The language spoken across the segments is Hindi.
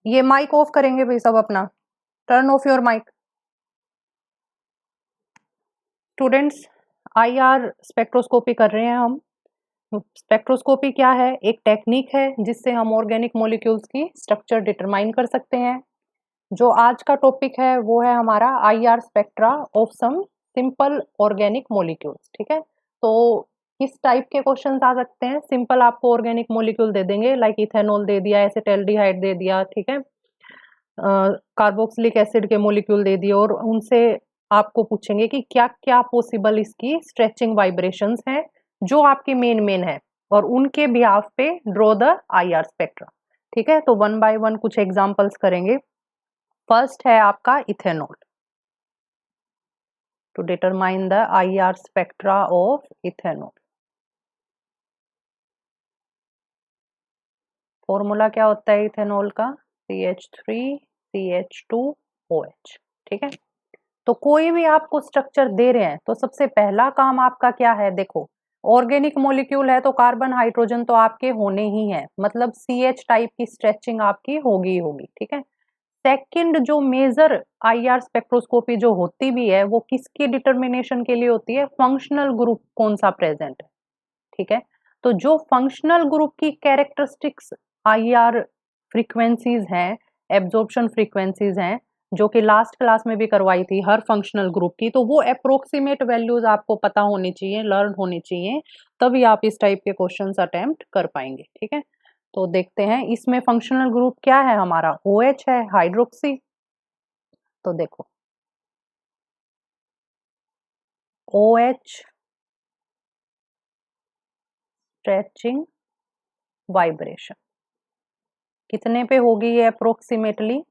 ये माइक ऑफ करेंगे भाई सब अपना, turn off your mic. Students, IR spectroscopy कर रहे हैं हम। स्पेक्ट्रोस्कोपी क्या है? एक टेक्निक है जिससे हम ऑर्गेनिक मॉलिक्यूल्स की स्ट्रक्चर डिटरमाइन कर सकते हैं। जो आज का टॉपिक है वो है हमारा IR spectra of some simple organic molecules. ठीक है, तो किस टाइप के क्वेश्चंस आ सकते हैं? सिंपल आपको ऑर्गेनिक मॉलिक्यूल दे देंगे, लाइक इथेनॉल दे दिया, एसिटाल्डिहाइड दे दिया, ठीक है, कार्बोक्सिलिक एसिड के मॉलिक्यूल दे दिए, और उनसे आपको पूछेंगे कि क्या क्या पॉसिबल इसकी स्ट्रेचिंग वाइब्रेशंस हैं जो आपके मेन है, और उनके बिहाफ पे ड्रॉ द आईआर स्पेक्ट्रा। ठीक है, तो वन बाय वन कुछ एग्जांपल्स करेंगे। फर्स्ट है आपका ethanol. To determine the IR spectra of ethanol, formula क्या होता है इथेनॉल का? CH3CH2OH। ठीक है, तो कोई भी आपको स्ट्रक्चर दे रहे हैं तो सबसे पहला काम आपका क्या है? देखो, ऑर्गेनिक मॉलिक्यूल है तो कार्बन हाइड्रोजन तो आपके होने ही है, मतलब CH टाइप की स्ट्रेचिंग आपकी होगी ही होगी। ठीक है, सेकंड जो मेजर आईआर स्पेक्ट्रोस्कोपी जो होती भी है वो किसकी डिटर्मिनेशन के लिए होती है? फंक्शनल ग्रुप कौन सा प्रेजेंट है। ठीक है, तो जो फंक्शनल ग्रुप की कैरेक्टरिस्टिक्स आईआर फ्रीक्वेंसीज हैं, एब्जॉर्प्शन फ्रीक्वेंसीज हैं, जो कि लास्ट क्लास में भी करवाई थी हर फंक्शनल ग्रुप की, तो वो अप्रोक्सीमेट वैल्यूज आपको पता होनी चाहिए, लर्न होनी चाहिए, तभी आप इस टाइप के क्वेश्चंस अटेम्प्ट कर पाएंगे। ठीक है, तो देखते हैं इसमें फंक्शनल ग्रुप क्या है हमारा? OH है, हाइड्रोक्सी। तो देखो, OH स्ट्रेचिंग वाइब्रेशन कितने पे होगी ये अप्रोक्सीमेटली?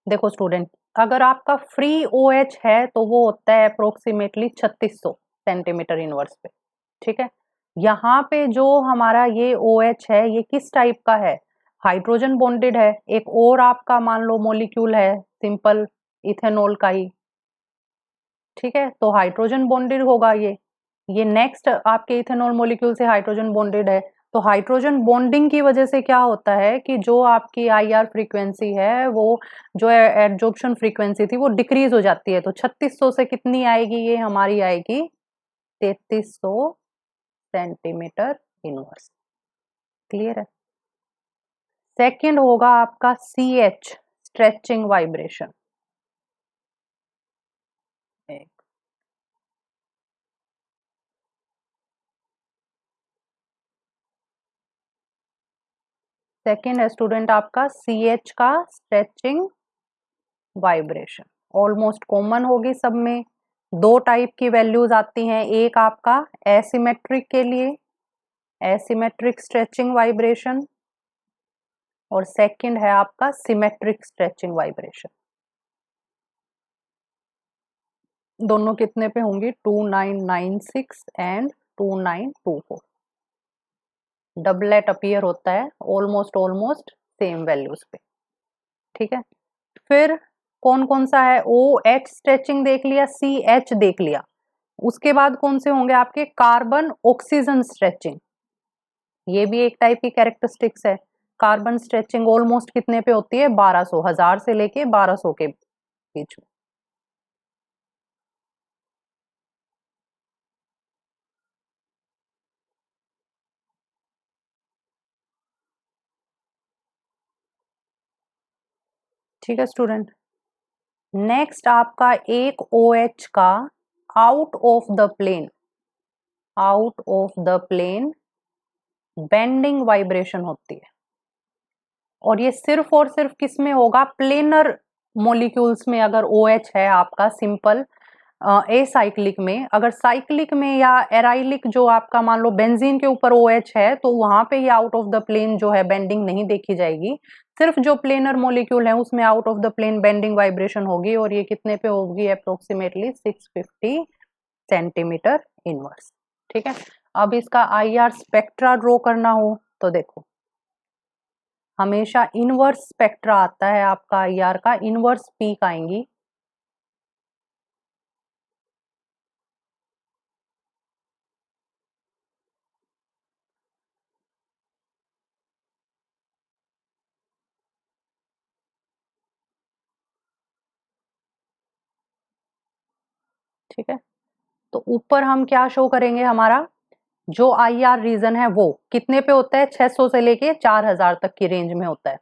देखो स्टूडेंट, अगर आपका फ्री OH है तो वो होता है अप्रोक्सीमेटली 3600 सेंटीमीटर इनवर्स पे। ठीक है, यहाँ पे जो हमारा ये OH है ये किस टाइप का है? हाइड्रोजन बॉन्डेड है। एक और आपका मान लो मॉलिक्यूल है सिंपल इथेनॉल का ही, ठीक है, तो हाइड्रोजन बॉन्डेड होगा ये नेक्स्ट आपके इथेनॉल मॉलिक्यूल से हाइड्रोजन बॉन्डेड है। तो हाइड्रोजन बॉन्डिंग की वजह से क्या होता है कि जो आपकी आईआर फ्रीक्वेंसी है वो, जो एडजॉर्प्शन फ्रीक्वेंसी थी वो डिक्रीज हो जाती है। तो 3600 से कितनी आएगी? ये हमारी आएगी 3300 सेंटीमीटर इनवर्स। क्लियर है? सेकंड होगा आपका CH स्ट्रेचिंग वाइब्रेशन। सेकंड है स्टूडेंट आपका CH का स्ट्रेचिंग वाइब्रेशन, ऑलमोस्ट कॉमन होगी सब में। दो टाइप की वैल्यूज आती हैं, एक आपका एसिमेट्रिक के लिए, एसिमेट्रिक स्ट्रेचिंग वाइब्रेशन, और सेकंड है आपका सिमेट्रिक स्ट्रेचिंग वाइब्रेशन। दोनों कितने पे होंगी? 2996 एंड 2924। डबलेट अपीयर होता है ऑलमोस्ट ऑलमोस्ट सेम वैल्यूज पे। ठीक है, फिर कौन कौन सा है? OH स्ट्रेचिंग देख लिया, CH देख लिया, उसके बाद कौन से होंगे आपके? कार्बन ऑक्सीजन स्ट्रेचिंग, ये भी एक टाइप की कैरेक्टरिस्टिक्स है। कार्बन स्ट्रेचिंग ऑलमोस्ट कितने पे होती है? 1200, 1000 से लेके 1200 के बीच में। ठीक है स्टूडेंट, नेक्स्ट आपका एक OH का out of the plane, out of the plane bending vibration होती है, और ये सिर्फ और सिर्फ किस में होगा? प्लेनर मॉलिक्यूल्स में। अगर OH है आपका सिंपल ए साइक्लिक में, अगर साइक्लिक में या एराइलिक जो आपका मान लो बेंजीन के ऊपर OH है तो वहां पे ये आउट ऑफ द प्लेन जो है बेंडिंग नहीं देखी जाएगी। सिर्फ जो प्लेनर मॉलिक्यूल है उसमें out of the plane bending vibration होगी, और ये कितने पे होगी? Approximately 650 centimetre inverse. ठीक है, अब इसका आईआर स्पेक्ट्रा ड्रॉ करना हो तो देखो, हमेशा इनवर्स स्पेक्ट्रा आता है आपका आईआर का, इनवर्स पीक आएंगी। ठीक है, तो ऊपर हम क्या शो करेंगे, हमारा जो IR रीजन है वो कितने पे होता है, 600 से लेके 4000 तक की रेंज में होता है।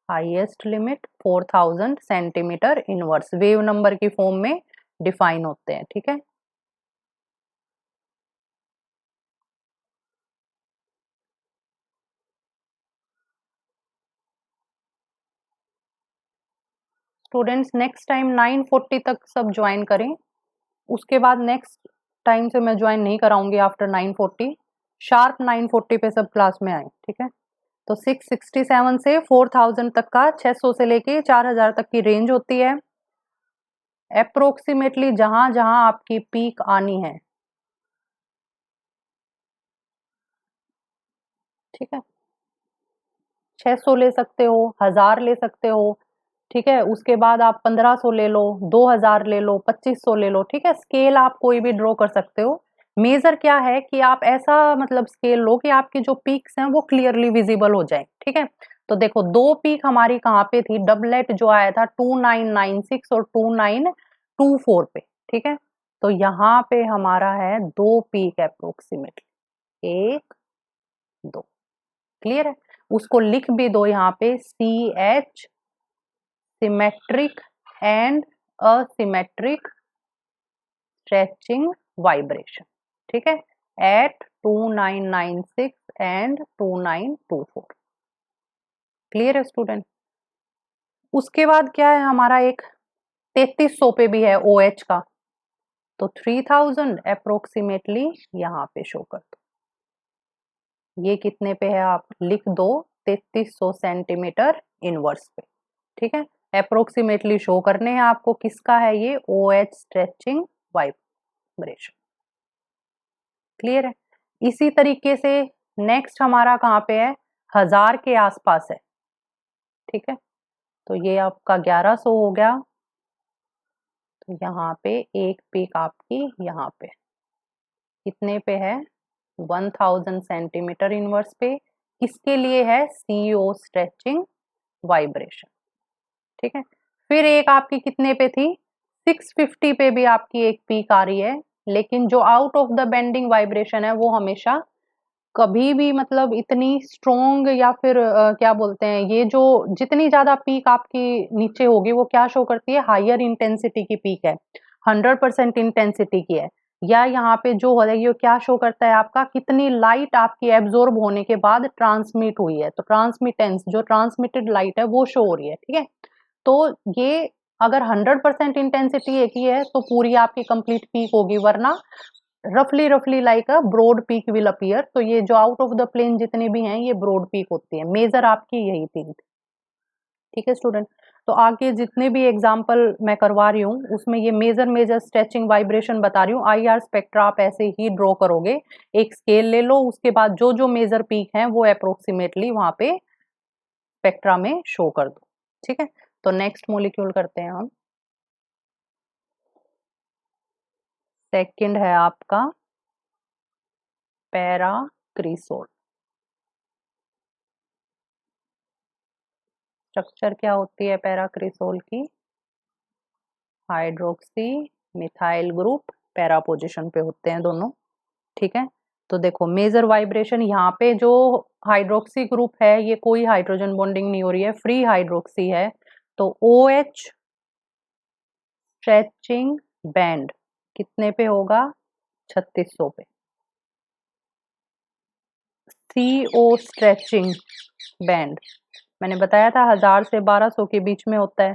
Highest limit 4000 centimetre inverse wave number की फॉर्म में डिफाइन होते हैं। ठीक है, स्टूडेंट्स नेक्स्ट टाइम 9:40 तक सब ज्वाइन करें, उसके बाद नेक्स्ट टाइम से मैं ज्वाइन नहीं कराऊंगी आफ्टर 9:40, शार्प 9:40 पे सब क्लास में आए। ठीक है, तो 667 से 4000 तक का 600 से लेके 4000 तक की रेंज होती है। अप्रोक्सीमेटली जहां जहां आपकी पीक आनी है, ठीक है, 600 ले सकते हो, 1000 ले सकते हो, ठीक है, उसके बाद आप 1500 ले लो, 2000 ले लो, 2500 ले लो। ठीक है, स्केल आप कोई भी ड्रॉ कर सकते हो। मेजर क्या है कि आप ऐसा मतलब स्केल लो कि आपकी जो पीक्स हैं वो क्लियरली विजिबल हो जाए। ठीक है, तो देखो दो पीक हमारी कहाँ पे थी, डबलेट जो आया था 2996 और 2924 पे। ठीक है, तो यहाँ पे हमारा है दो पीक अप्रोक्सीमेटली, एक दो, क्लियर है। उसको लिख भी दो यहाँ पे, CH symmetric and asymmetric stretching vibration. ठीक है, एट 2996 एंड 2924। क्लियर है स्टूडेंट। उसके बाद क्या है हमारा, एक 3300 पे भी है OH का, तो 3000 अप्रोक्सीमेटली यहाँ पे शो कर दो। ये कितने पे है आप लिख दो, 3300 सेंटीमीटर इनवर्स पे। ठीक है, अप्रोक्सीमेटली शो करने हैं आपको, किसका है ये, OH स्ट्रेचिंग वाइब्रेशन। क्लियर है। इसी तरीके से नेक्स्ट हमारा कहाँ पे है, 1000 के आसपास है। ठीक है, तो ये आपका 1100 हो गया, तो यहाँ पे एक पीक आपकी यहाँ पे कितने पे है, 1000 सेंटीमीटर इनवर्स पे, किसके लिए है, CO स्ट्रेचिंग वाइब्रेशन। ठीक है, फिर एक आपकी कितने पे थी, 650 पे भी आपकी एक पीक आ रही है, लेकिन जो out of the bending vibration है वो हमेशा कभी भी मतलब इतनी स्ट्रोंग या फिर क्या बोलते हैं, ये जो जितनी ज्यादा पीक आपकी नीचे होगी वो क्या शो करती है, हायर इंटेंसिटी की पीक है, 100% इंटेंसिटी की है। या यहाँ पे जो है ये क्या शो करता है आपका, कितनी लाइट आपकी एब्जॉर्ब होने के बाद ट्रांसमिट हुई है, तो ट्रांसमिटेंस जो ट्रांसमिटेड लाइट है वो शो हो रही है। ठीक है, तो ये अगर 100% इंटेंसिटी एक ही है तो पूरी आपकी कंप्लीट पीक होगी, वरना रफली like a broad peak will appear. तो ये जो आउट ऑफ द प्लेन जितने भी हैं ये ब्रॉड पीक होती है, मेजर आपकी यही थी। ठीक है स्टूडेंट, तो आगे जितने भी एग्जांपल मैं करवा रही हूँ उसमें ये मेजर स्ट्रेचिंग वाइब्रेशन बता रही हूँ। IR स्पेक्ट्रा आप ऐसे ही ड्रॉ करोगे, एक स्केल ले लो, उसके बाद जो जो मेजर पीक हैं वो अप्रोक्सीमेटली वहां पे स्पेक्ट्रा में शो कर दो। ठीक है, तो नेक्स्ट मॉलिक्यूल करते हैं हम। सेकंड है आपका पैराक्रिसोल। स्ट्रक्चर क्या होती है पैराक्रिसोल की, hydroxy methyl group para position पे होते हैं दोनों। ठीक है, तो देखो मेजर वाइब्रेशन यहाँ पे जो हाइड्रोक्सी ग्रुप है ये कोई हाइड्रोजन बॉन्डिंग नहीं हो रही है, फ्री हाइड्रोक्सी है, तो OH स्ट्रेचिंग बैंड कितने पे होगा, 3600 पे। CO स्ट्रेचिंग बैंड मैंने बताया था 1000 से 1200 के बीच में होता है।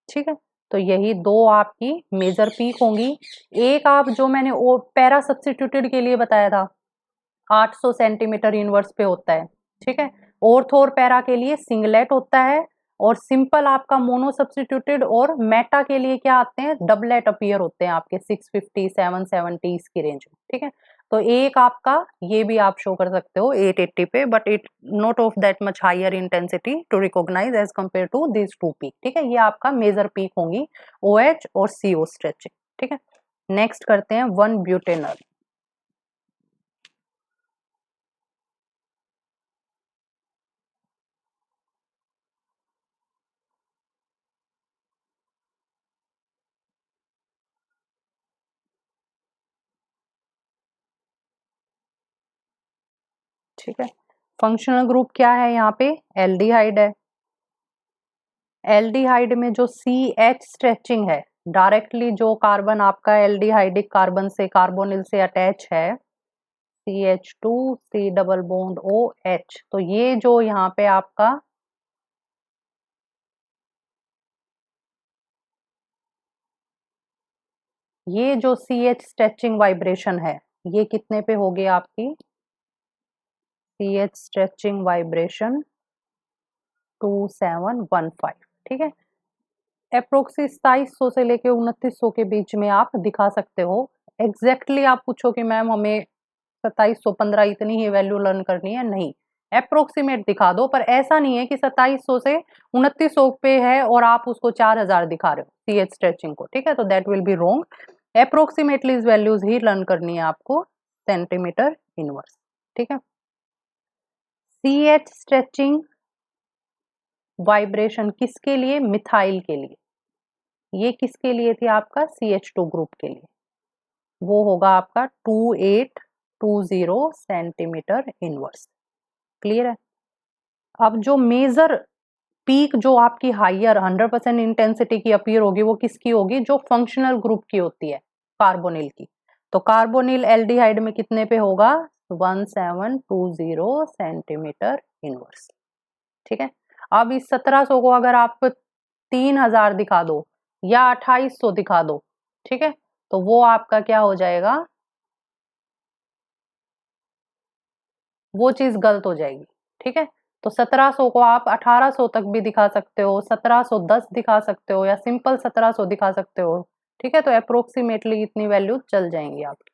ठीक है, तो यही दो आपकी मेजर पीक होंगी। एक आप जो मैंने वो पैरा सब्स्टिट्यूटेड के लिए बताया था 800 सेंटीमीटर इनवर्स पे होता है। ठीक है, ऑर्थो और पैरा के लिए सिंगलेट होता है, और सिंपल आपका मोनो सब्स्टिट्यूटेड और मेटा के लिए क्या आते हैं, डबलेट अपीयर होते हैं आपके 650 770 की रेंज में। ठीक है, तो एक आपका ये भी आप शो कर सकते हो 880 पे, but it not of that much higher intensity to recognize as compared to this two peak. ठीक है, ये आपका मेजर पीक होंगी OH और CO स्ट्रेचिंग। ठीक है, नेक्स्ट करते हैं 1 ब्यूटेनॉल। ठीक है। फंक्शनल ग्रुप क्या है यहाँ पे, एल्डिहाइड है। एल्डिहाइड में जो CH स्ट्रेचिंग है, डायरेक्टली जो कार्बन आपका एल्डिहाइडिक कार्बन से कार्बोनिल से अटैच है, CH2 C double bond OH, तो ये जो यहाँ पे आपका ये जो CH स्ट्रेचिंग वाइब्रेशन है, ये कितने पे होगी आपकी, CH स्ट्रेचिंग वाइब्रेशन 2715, ठीक है। अप्रोक्सी 2700 से लेके 2900 के बीच में आप दिखा सकते हो। एग्जैक्टली आप पूछो कि मैम हमें 2715 इतनी ही वैल्यू लर्न करनी है, नहीं, अप्रोक्सीमेट दिखा दो, पर ऐसा नहीं है कि 2700 से 2900 पे है और आप उसको 4000 दिखा रहे हो CH स्ट्रेचिंग को, ठीक है, तो that will be wrong. Approximately इस वैल्यूज ही लर्न करनी है आपको सेंटीमीटर इनवर्स, ठीक है। CH स्ट्रेचिंग वाइब्रेशन किसके लिए, मिथाइल के लिए, ये किसके लिए थी, आपका CH2 ग्रुप के लिए, वो होगा आपका 2820 सेंटीमीटर इनवर्स, क्लियर है। अब जो मेजर पीक जो आपकी हाइयर 100% इंटेंसिटी की अपीयर होगी, वो किसकी होगी, जो फंक्शनल ग्रुप की होती है, कार्बोनिल की। तो कार्बोनिल एल्डिहाइड में कितने पे होगा, 1720 सेंटीमीटर इनवर्स, ठीक है। अब इस 1700 को अगर आप 3000 दिखा दो या 2800 दिखा दो, ठीक है, तो वो आपका क्या हो जाएगा, वो चीज गलत हो जाएगी, ठीक है। तो 1700 को आप 1800 तक भी दिखा सकते हो, 1710 दिखा सकते हो, या सिंपल 1700 दिखा सकते हो, ठीक है। तो अप्रोक्सीमेटली इतनी वैल्यू चल जाएंगी आपकी,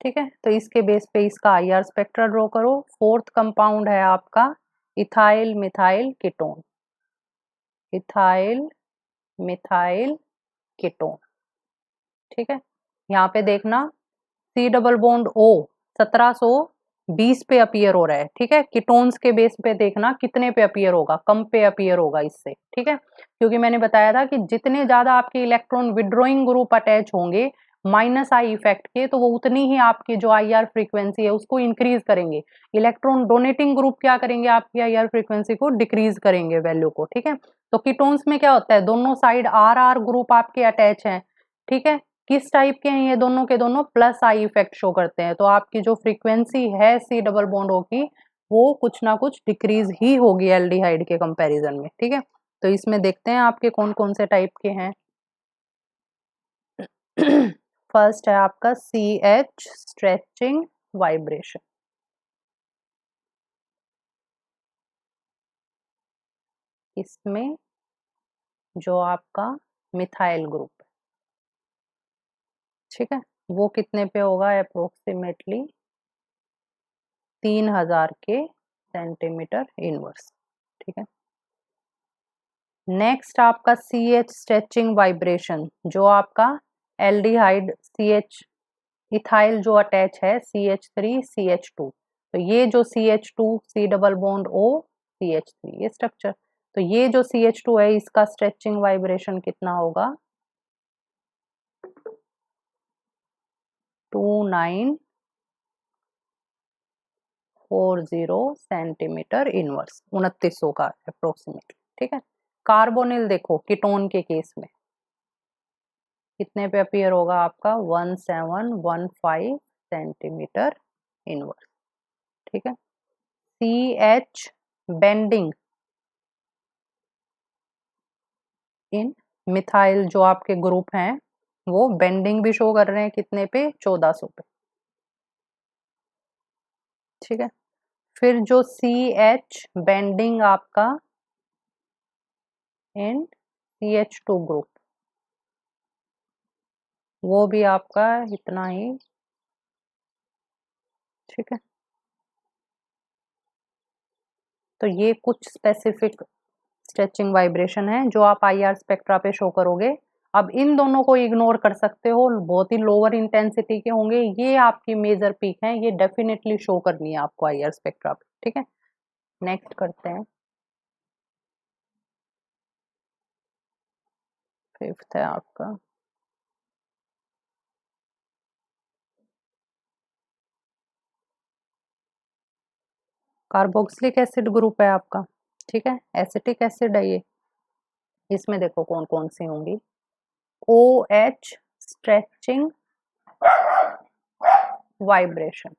ठीक है। तो इसके बेस पे इसका IR स्पेक्ट्रा ड्रॉ करो। फोर्थ कंपाउंड है आपका ethyl methyl ketone, ethyl methyl ketone, ठीक है। यहाँ पे देखना C डबल बॉन्ड O 1720 पे अपीयर हो रहा है, ठीक है। कीटोन्स के बेस पे देखना कितने पे अपीयर होगा, कम पे अपीयर होगा इससे, ठीक है, क्योंकि मैंने बताया था कि जितने ज्यादा आपके इलेक्ट्रॉन विड्रॉइंग ग्रुप अटैच होंगे -I इफेक्ट के, तो वो उतनी ही आपकी जो IR फ्रीक्वेंसी है उसको इंक्रीज करेंगे। इलेक्ट्रॉन डोनेटिंग ग्रुप क्या करेंगे, आपकी IR फ्रीक्वेंसी को डिक्रीज करेंगे, वैल्यू को, ठीक है। तो कीटोन्स में क्या होता है, दोनों साइड RR ग्रुप आपके अटैच हैं, ठीक है। किस टाइप के हैं ये दोनों के दोनों, +I इफेक्ट शो करते हैं, तो आपकी जो फ्रीक्वेंसी है C डबल बॉन्ड O की, वो कुछ ना कुछ डिक्रीज ही होगी एल्डिहाइड के कंपैरिजन में, ठीक है। तो इसमें देखते हैं आपके कौन कौन से टाइप के हैं। फर्स्ट है आपका CH स्ट्रेचिंग वाइब्रेशन, इसमें जो आपका मिथाइल ग्रुप है, ठीक है, वो कितने पे होगा, अप्रोक्सीमेटली 3000 के सेंटीमीटर इनवर्स, ठीक है। नेक्स्ट आपका CH स्ट्रेचिंग वाइब्रेशन, जो आपका एल्डिहाइड CH इथाइल जो अटैच है CH3 CH2, तो ये जो CH2 C double bond O CH3 ये स्ट्रक्चर, तो ये जो CH2 है इसका स्ट्रेचिंग वाइब्रेशन कितना होगा, 2940 सेंटीमीटर इनवर्स, 2900 का अप्रोक्सीमेटली, ठीक है। कार्बोनिल देखो कीटोन के केस में कितने पे अपीयर होगा आपका, 1715 सेंटीमीटर इनवर्स, ठीक है। CH बेंडिंग इन मिथाइल जो आपके ग्रुप हैं, वो बेंडिंग भी शो कर रहे हैं कितने पे, 1400 पे, ठीक है। फिर जो CH बेंडिंग आपका इन CH2 ग्रुप, वो भी आपका इतना ही, ठीक है। तो ये कुछ स्पेसिफिक स्ट्रेचिंग वाइब्रेशन है जो आप IR स्पेक्ट्रा पे शो करोगे। अब इन दोनों को इग्नोर कर सकते हो, बहुत ही लोअर इंटेंसिटी के होंगे, ये आपकी मेजर पीक है, ये डेफिनेटली शो करनी है आपको IR स्पेक्ट्रा पे, ठीक है। नेक्स्ट करते हैं, फिफ्थ है आपका कार्बोक्सिलिक एसिड ग्रुप है आपका, ठीक है, एसिटिक एसिड है ये। इसमें देखो कौन कौन सी होंगी, OH stretching vibration,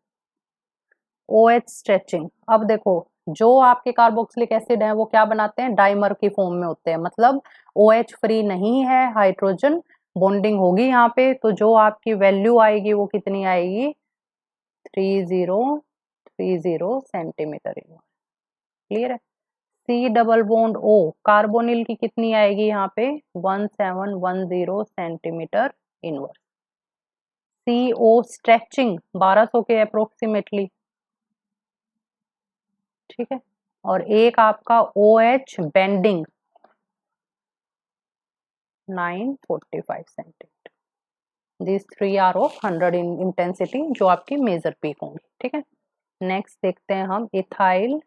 OH stretching. अब देखो जो आपके कार्बोक्सिलिक एसिड है वो क्या बनाते हैं, डाइमर की फॉर्म में होते हैं, मतलब OH फ्री नहीं है, हाइड्रोजन बॉन्डिंग होगी यहाँ पे, तो जो आपकी वैल्यू आएगी वो कितनी आएगी, 3030 सेंटीमीटर। क्लियर है। C double bond O, carbonyl की कितनी आएगी यहाँ पे, 1710 सेंटीमीटर इनवर्स। CO स्ट्रेचिंग 1200 के अप्रोक्सीमेटली, ठीक है। और एक आपका OH bending 945 centimetre. This 3 are of 100 in intensity, जो आपकी मेजर पीक होंगी, ठीक है। नेक्स्ट देखते हैं हम इथाइल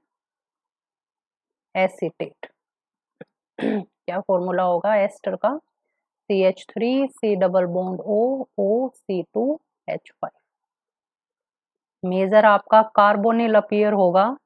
एसीटेट। क्या फॉर्मूला होगा एस्टर का, CH3 C double bond O OC2H5। Major आपका कार्बोनिल अपीयर होगा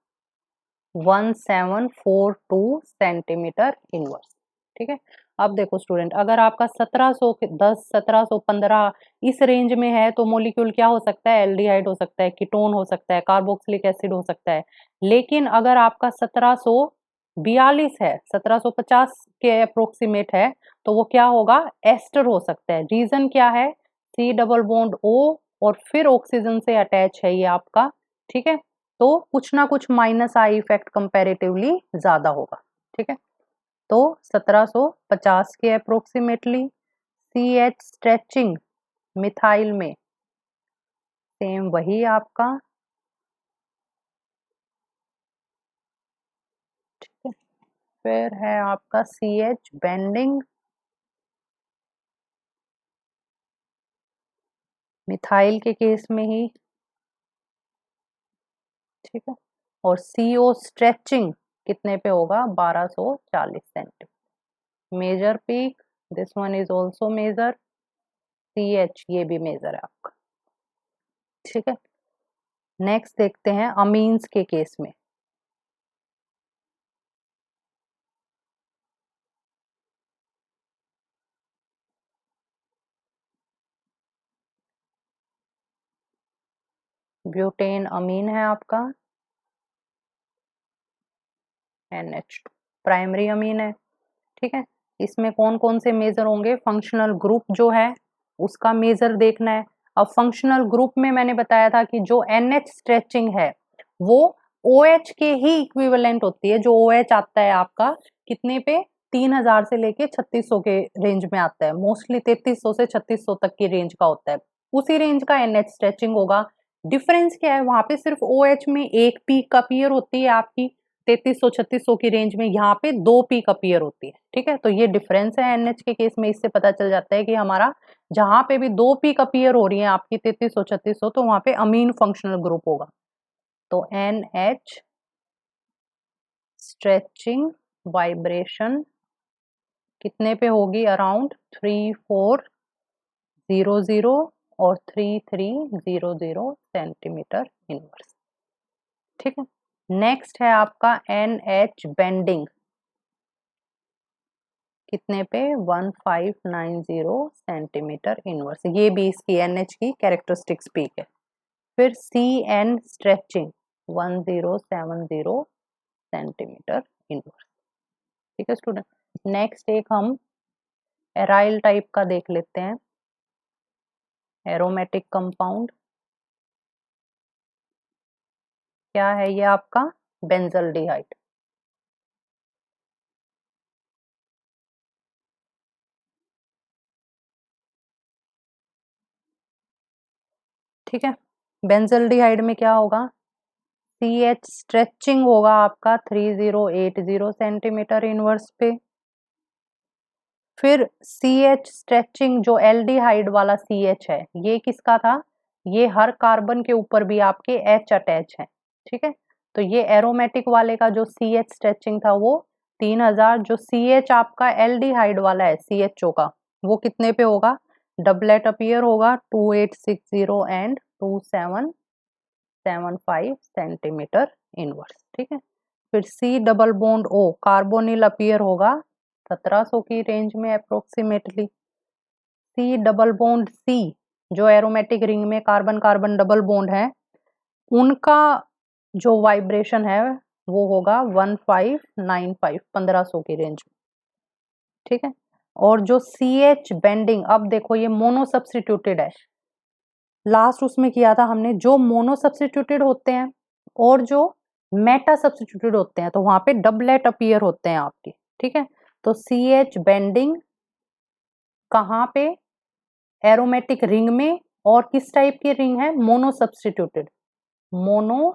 1742 सेंटीमीटर इनवर्स, ठीक है। अब देखो स्टूडेंट, अगर आपका 1710 1715 इस रेंज में है तो मोलिक्यूल क्या हो सकता है, एल्डिहाइड हो सकता है, कीटोन हो सकता है, कार्बोक्सिलिक एसिड हो सकता है। लेकिन अगर आपका 1742 है, 1750 के अप्रोक्सीमेट है, तो वो क्या होगा, एस्टर हो सकता है। रीजन क्या है, C डबल बॉन्ड O और फिर ऑक्सीजन से अटैच है ये आपका, ठीक है। तो कुछ ना कुछ माइनस आई इफेक्ट कंपैरेटिवली ज्यादा होगा, ठीक है। तो 1750 के अप्रोक्सीमेटली। CH स्ट्रेचिंग मिथाइल में सेम वही आपका, ठीक है। फिर है आपका CH बेंडिंग मिथाइल के केस में ही, ठीक है। और CO स्ट्रेचिंग कितने पे होगा, 1240 centimetre. Major peak, this one is also major. CH ये भी मेजर है आपका, ठीक है। नेक्स्ट देखते हैं अमीन्स के केस में। ब्यूटेन अमीन है आपका, NH2 प्राइमरी अमीन है, ठीक है। इसमें कौन कौन से मेजर होंगे, फंक्शनल ग्रुप जो है उसका मेजर देखना है। अब फंक्शनल ग्रुप में मैंने बताया था कि जो NH स्ट्रेचिंग है वो OH के ही इक्विवेलेंट होती है। जो OH आता है आपका कितने पे, 3000 से लेके 3600 के रेंज में आता है, मोस्टली 3300 से 3600 तक की रेंज का होता है, उसी रेंज का NH स्ट्रेचिंग होगा। डिफरेंस क्या है, वहां पे सिर्फ OH में एक पीक अपीयर होती है आपकी 3300 3600 की रेंज में, यहाँ पे 2 पीक अपीयर होती है, ठीक है। तो ये डिफरेंस है NH के केस में, इससे पता चल जाता है कि हमारा जहां पे भी 2 पीक अपीयर हो रही है आपकी 3300 3600, तो वहां पे अमीन फंक्शनल ग्रुप होगा। तो NH स्ट्रेचिंग वाइब्रेशन कितने पे होगी, अराउंड 3400 और 3300 सेंटीमीटर इनवर्स, ठीक है। नेक्स्ट है आपका NH बेंडिंग कितने पे, 1590 सेंटीमीटर इनवर्स, ये भी इसकी NH की कैरेक्टरिस्टिक्स पीक है। फिर CN स्ट्रेचिंग 1070 सेंटीमीटर इनवर्स, ठीक है स्टूडेंट। नेक्स्ट एक हम एराइल टाइप का देख लेते हैं, एरोमेटिक कंपाउंड। क्या है ये आपका, बेंजल्डिहाइड, ठीक है। बेंजल्डिहाइड में क्या होगा, CH स्ट्रेचिंग होगा आपका 3080 सेंटीमीटर इनवर्स पे। फिर CH स्ट्रेचिंग जो एल्डिहाइड वाला CH है, ये किसका था, ये हर कार्बन के ऊपर भी आपके H अटैच है, ठीक है। तो ये एरोमेटिक वाले का जो CH स्ट्रेचिंग था वो 3000, जो CH आपका एल्डिहाइड वाला है CHO का, वो कितने पे होगा, डबलेट अपीयर होगा 2860 एंड 2775 सेंटीमीटर इनवर्स, ठीक है। फिर C double bond O carbonyl appear होगा 1700 की रेंज में approximately. C double bond C जो एरोमेटिक रिंग में कार्बन कार्बन डबल बॉन्ड है, उनका जो वाइब्रेशन है वो होगा 1595 1500 की रेंज में, ठीक है। और जो CH बेंडिंग, अब देखो ये मोनो सब्स्टिट्यूटेड है, लास्ट उसमें किया था हमने, जो मोनो सब्स्टिट्यूटेड होते हैं और जो मेटा सब्स्टिट्यूटेड होते हैं तो वहां पे डबलेट अपीयर होते हैं आपके, ठीक है। तो CH बेंडिंग कहाँ पे, एरोमेटिक रिंग में, और किस टाइप की रिंग है, मोनो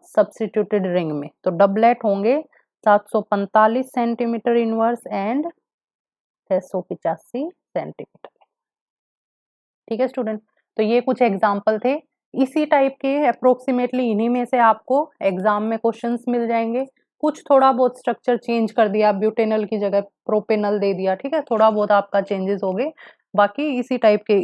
सब्स्टिट्यूटेड रिंग में, तो डबलेट होंगे 745 सेंटीमीटर इनवर्स एंड 685 सेंटीमीटर, ठीक है स्टूडेंट। तो ये कुछ एग्जाम्पल थे इसी टाइप के, अप्रोक्सीमेटली इन्हीं में से आपको एग्जाम में क्वेश्चंस मिल जाएंगे। कुछ थोड़ा बहुत स्ट्रक्चर चेंज कर दिया, ब्यूटेनल की जगह प्रोपेनल दे दिया, ठीक है, थोड़ा बहुत आपका चेंजेस हो गए, बाकी इसी टाइप के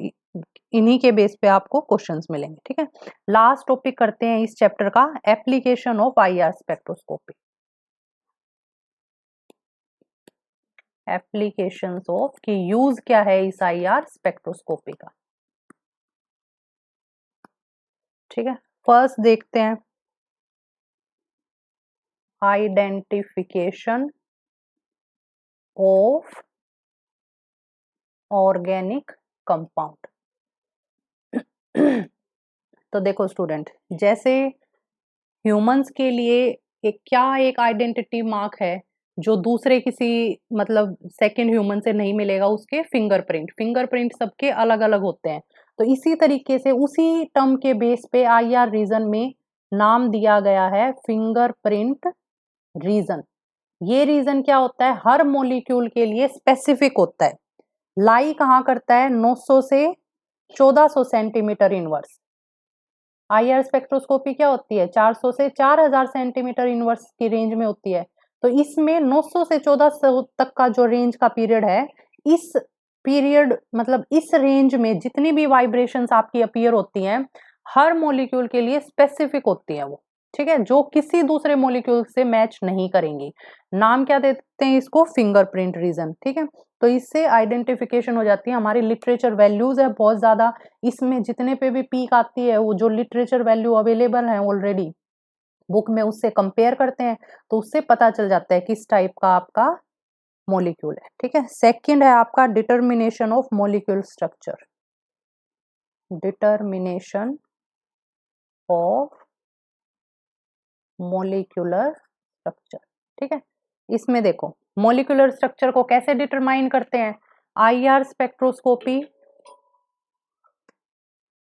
इन्हीं के बेस पे आपको क्वेश्चंस मिलेंगे, ठीक है। लास्ट टॉपिक करते हैं इस चैप्टर का, application of IR spectroscopy. Applications of, कि यूज क्या है इस IR स्पेक्ट्रोस्कोपी का, ठीक है। फर्स्ट देखते हैं आइडेंटिफिकेशन ऑफ ऑर्गेनिक कंपाउंड। तो देखो स्टूडेंट, जैसे ह्यूमंस के लिए एक आइडेंटिटी मार्क है जो दूसरे किसी मतलब सेकंड ह्यूमन से नहीं मिलेगा, उसके फिंगरप्रिंट सबके अलग अलग होते हैं। तो इसी तरीके से उसी टर्म के बेस पे IR रीजन में नाम दिया गया है फिंगरप्रिंट रीजन। ये रीजन क्या होता है, हर मॉलिक्यूल के लिए स्पेसिफिक होता है, लाई कहाँ करता है 900 से 1400 सेंटीमीटर इनवर्स। IR स्पेक्ट्रोस्कोपी क्या होती है 400 से 4000 सेंटीमीटर इनवर्स की रेंज में होती है। तो इसमें 900 से 1400 तक का जो रेंज का पीरियड है, इस पीरियड मतलब इस रेंज में जितनी भी वाइब्रेशंस आपकी अपीयर होती हैं, हर मॉलिक्यूल के लिए स्पेसिफिक होती हैं वो, ठीक है, जो किसी दूसरे मॉलिक्यूल से मैच नहीं करेंगी। नाम क्या देते हैं इसको, फिंगरप्रिंट रीजन, ठीक है। तो इससे आइडेंटिफिकेशन हो जाती है। हमारी लिटरेचर वैल्यूज है बहुत ज्यादा, इसमें जितने पे भी पीक आती है वो जो लिटरेचर वैल्यू अवेलेबल है ऑलरेडी बुक में, उससे कंपेयर करते हैं तो उससे पता चल जाता है किस टाइप का आपका मॉलिक्यूल है, ठीक है। सेकंड है आपका determination of molecule structure, determination of molecular structure, ठीक है। इसमें देखो मॉलिक्यूलर स्ट्रक्चर को कैसे डिटरमाइन करते हैं, IR स्पेक्ट्रोस्कोपी,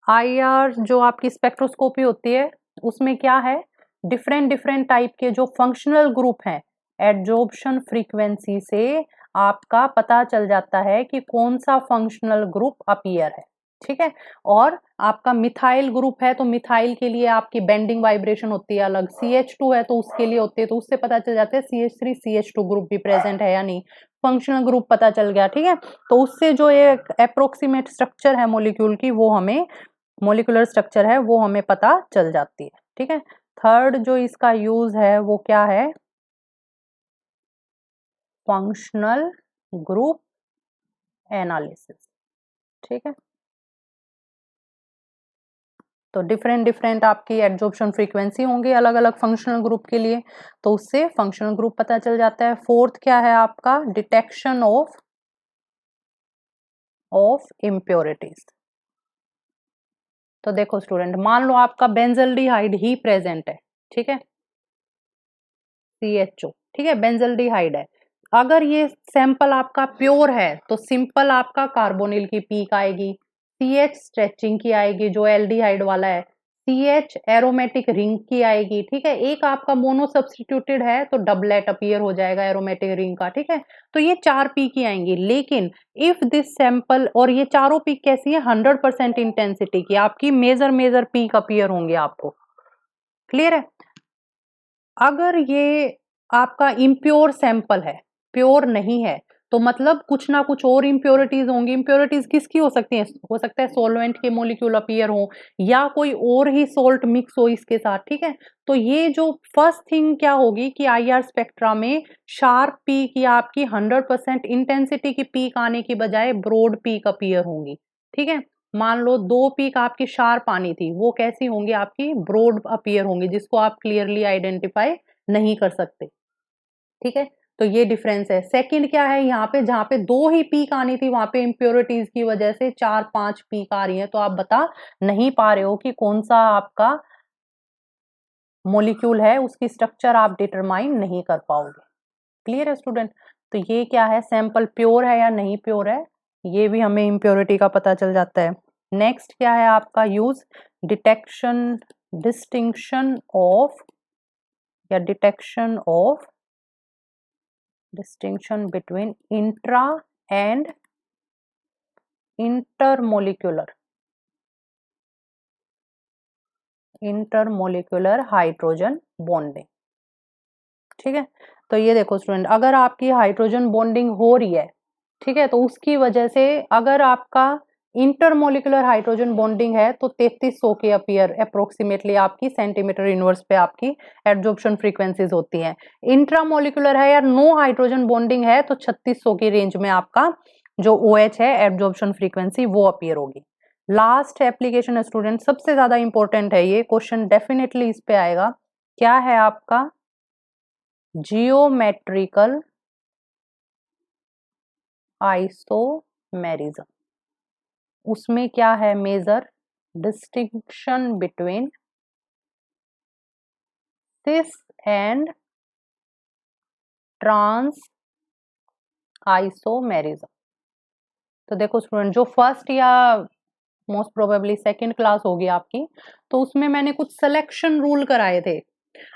IR जो आपकी स्पेक्ट्रोस्कोपी होती है उसमें क्या है, डिफरेंट टाइप के जो फंक्शनल ग्रुप हैं, एडजॉर्प्शन फ्रीक्वेंसी से आपका पता चल जाता है कि कौन सा फंक्शनल ग्रुप अपीयर है, ठीक है। और आपका मिथाइल ग्रुप है तो मिथाइल के लिए आपकी बेंडिंग वाइब्रेशन होती है अलग, CH2 है तो उसके लिए होती है, तो उससे पता चल जाता है CH3 CH2 ग्रुप भी प्रेजेंट है या नहीं, फंक्शनल ग्रुप पता चल गया, ठीक है। तो उससे जो एक अप्रोक्सीमेट स्ट्रक्चर है मॉलिक्यूल की, वो हमें मॉलिक्यूलर स्ट्रक्चर है वो हमें पता चल जाती है, ठीक है। थर्ड जो इसका यूज है वो क्या है, फंक्शनल ग्रुप एनालिसिस, ठीक है। तो डिफरेंट आपकी एडजॉर्प्शन फ्रीक्वेंसी होंगी अलग अलग फंक्शनल ग्रुप के लिए, तो उससे फंक्शनल ग्रुप पता चल जाता है। फोर्थ क्या है आपका, डिटेक्शन ऑफ इम्प्योरिटीज। तो देखो स्टूडेंट, मान लो आपका बेंजल्डिहाइड ही प्रेजेंट है, ठीक है, CHO, ठीक है, बेंजल्डिहाइड है। अगर ये सैंपल आपका प्योर है तो सिंपल आपका कार्बोनिल की पीक आएगी, CH स्ट्रेचिंग की आएगी जो एल्डिहाइड वाला है, CH एरोमेटिक रिंग की आएगी, ठीक है। एक आपका मोनो सब्स्टिट्यूटेड है तो डबलेट अपीयर हो जाएगा एरोमेटिक रिंग का, ठीक है। तो ये 4 पीक ही आएंगी, लेकिन इफ दिस सैंपल, और ये चारों पीक कैसी है 100% इंटेंसिटी की, आपकी मेजर पीक अपीयर होंगे आपको, क्लियर है। अगर ये आपका इम्प्योर सैंपल है, प्योर नहीं है, तो मतलब कुछ ना कुछ और इम्प्योरिटीज होंगी। इम्प्योरिटीज किसकी हो सकती हैं? हो सकता है सॉल्वेंट के मॉलिक्यूल अपीयर हो या कोई और ही सॉल्ट मिक्स हो इसके साथ, ठीक है। तो ये जो फर्स्ट थिंग क्या होगी कि आईआर स्पेक्ट्रा में शार्प पीक या आपकी 100% इंटेंसिटी की पीक आने की बजाय ब्रॉड पीक अपीयर होंगी, ठीक है। मान लो 2 पीक आपकी शार्प आनी थी, वो कैसी होंगी? आपकी ब्रॉड अपीयर होंगी, जिसको आप क्लियरली आइडेंटिफाई नहीं कर सकते, ठीक है। तो ये डिफरेंस है। सेकंड क्या है? यहाँ पे जहाँ पे 2 ही पीक आनी थी वहां पे इम्प्योरिटीज की वजह से 4-5 पीक आ रही है, तो आप बता नहीं पा रहे हो कि कौन सा आपका मॉलिक्यूल है, उसकी स्ट्रक्चर आप डिटरमाइन नहीं कर पाओगे। क्लियर है स्टूडेंट? तो ये क्या है? सैंपल प्योर है या नहीं प्योर है, ये भी हमें इम्प्योरिटी का पता चल जाता है। नेक्स्ट क्या है आपका यूज? डिटेक्शन, डिस्टिंक्शन ऑफ या detection of distinction between intra and intermolecular hydrogen bonding, ठीक है। तो ये देखो स्टूडेंट, अगर आपकी हाइड्रोजन बॉन्डिंग हो रही है, ठीक है, तो उसकी वजह से अगर आपका इंटरमोलिकुलर हाइड्रोजन बॉन्डिंग है तो 3300 के अपीयर अप्रोक्सीमेटली आपकी सेंटीमीटर इनवर्स पे आपकी एब्जॉर्प्शन फ्रीक्वेंसीज होती हैं। इंट्रामोलिकुलर है या नो हाइड्रोजन बॉन्डिंग है तो 3600 की रेंज में आपका जो OH है एब्जॉर्प्शन फ्रीक्वेंसी वो अपीयर होगी। लास्ट एप्लीकेशन है स्टूडेंट, सबसे ज्यादा इंपॉर्टेंट है, ये क्वेश्चन डेफिनेटली इस पे आएगा। क्या है आपका? Geometrical isomerism. उसमें क्या है major? Distinction between cis and trans isomerism. तो देखो स्टूडेंट, जो फर्स्ट या मोस्ट प्रोबेबली सेकंड क्लास होगी आपकी, तो उसमें मैंने कुछ सिलेक्शन रूल कराए थे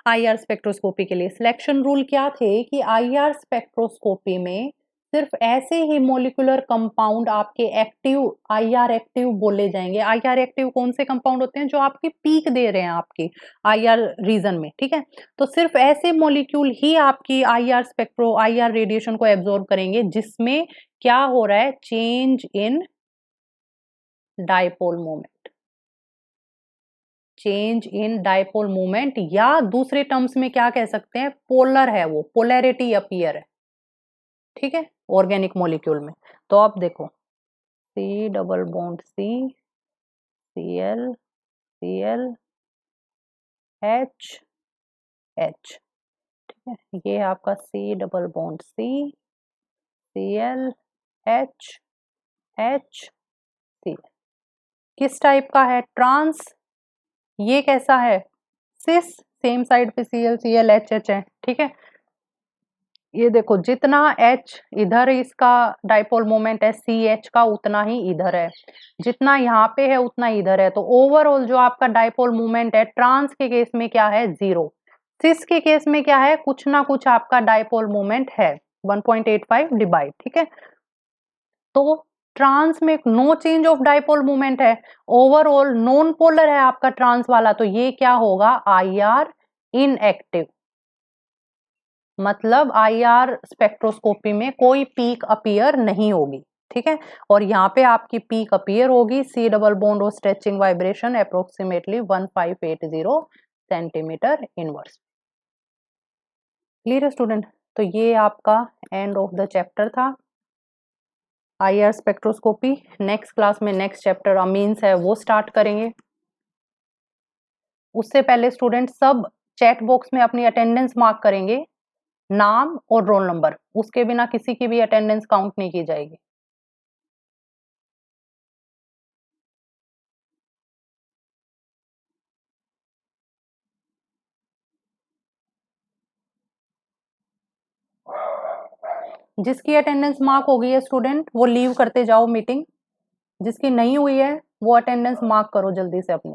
आईआर स्पेक्ट्रोस्कोपी के लिए। सिलेक्शन रूल क्या थे कि आईआर स्पेक्ट्रोस्कोपी में सिर्फ ऐसे ही मॉलिक्यूलर कंपाउंड आपके एक्टिव, आईआर एक्टिव बोले जाएंगे। आईआर एक्टिव कौन से कंपाउंड होते हैं? जो आपकी पीक दे रहे हैं आपकी आईआर रीजन में, ठीक है। तो सिर्फ ऐसे मॉलिक्यूल ही आपकी आईआर रेडिएशन को एब्जॉर्ब करेंगे जिसमें क्या हो रहा है? Change in dipole moment, change in dipole moment, या दूसरे टर्म्स में क्या कह सकते हैं? पोलर है, वो पोलैरिटी अपीयर है, ठीक है, ऑर्गेनिक मॉलिक्यूल में। तो आप देखो C double bond C, Cl, Cl, H, H, ठीक है। ये आपका C double bond C, Cl, H, H, Cl किस टाइप का है? ट्रांस। ये कैसा है? सिस, सेम साइड पे Cl, Cl, H, H है, ठीक है। ये देखो जितना H इधर इसका डाइपोल मोमेंट है CH का, उतना ही इधर है, जितना यहाँ पे है उतना इधर है। तो ओवरऑल जो आपका डाइपोल मोमेंट है ट्रांस के केस में क्या है? 0। सिस के केस में क्या है? कुछ ना कुछ आपका डाइपोल मोमेंट है, 1.85 डिवाइड, ठीक है। तो ट्रांस में no change of dipole moment है, ओवरऑल नॉन पोलर है आपका ट्रांस वाला, तो ये क्या होगा? IR inactive. मतलब आईआर स्पेक्ट्रोस्कोपी में कोई पीक अपीयर नहीं होगी, ठीक है। और यहाँ पे आपकी पीक अपीयर होगी C डबल बॉन्ड और stretching vibration approximately 1580 centimetre inverse. Clear है स्टूडेंट? तो ये आपका एंड ऑफ द चैप्टर था आईआर स्पेक्ट्रोस्कोपी। नेक्स्ट क्लास में नेक्स्ट चैप्टर अमीन्स है वो स्टार्ट करेंगे। उससे पहले स्टूडेंट सब चैट बॉक्स में अपनी अटेंडेंस मार्क करेंगे, नाम और रोल नंबर, उसके बिना किसी की भी अटेंडेंस काउंट नहीं की जाएगी। जिसकी अटेंडेंस मार्क हो गई है स्टूडेंट वो लीव करते जाओ मीटिंग, जिसकी नहीं हुई है वो अटेंडेंस मार्क करो जल्दी से अपनी।